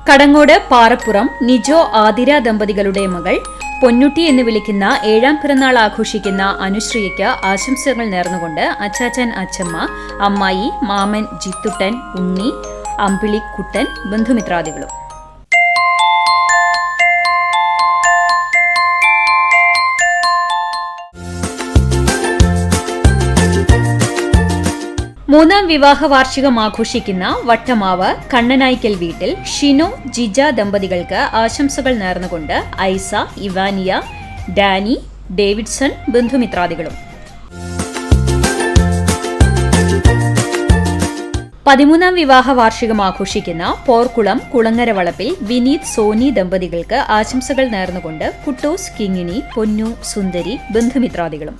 കടങ്ങോട് പാറപ്പുറം നിജോ ആതിര ദമ്പതികളുടെ മകൾ പൊന്നുട്ടി എന്ന് വിളിക്കുന്ന 7ാം പിറന്നാൾ ആഘോഷിക്കുന്ന അനുശ്രീയ്ക്ക് ആശംസകൾ നേർന്നുകൊണ്ട് അച്ചാച്ചൻ, അച്ചമ്മ, അമ്മായി, മാമൻ ജിത്തുട്ടൻ, ഉണ്ണി, അമ്പിളിക്കുട്ടൻ, ബന്ധുമിത്രാദികളും. മൂന്നാം വിവാഹ വാർഷികം ആഘോഷിക്കുന്ന വട്ടമാവ് കണ്ണനായ്ക്കൽ വീട്ടിൽ ഷിനു, ജിജ ദമ്പതികൾക്ക് ആശംസകൾ നേർന്നുകൊണ്ട് ഐസ, ഇവാനിയ, ഡാനി, ഡേവിഡ്സൺ, ബന്ധുമിത്രാദികളും. 13ാം വിവാഹ വാർഷികം ആഘോഷിക്കുന്ന പോർക്കുളം കുളങ്ങര വളപ്പിൽ വിനീത്, സോനി ദമ്പതികൾക്ക് ആശംസകൾ നേർന്നുകൊണ്ട് കുട്ടൂസ്, കിങ്ങിണി, പൊന്നു, സുന്ദരി, ബന്ധുമിത്രാദികളും.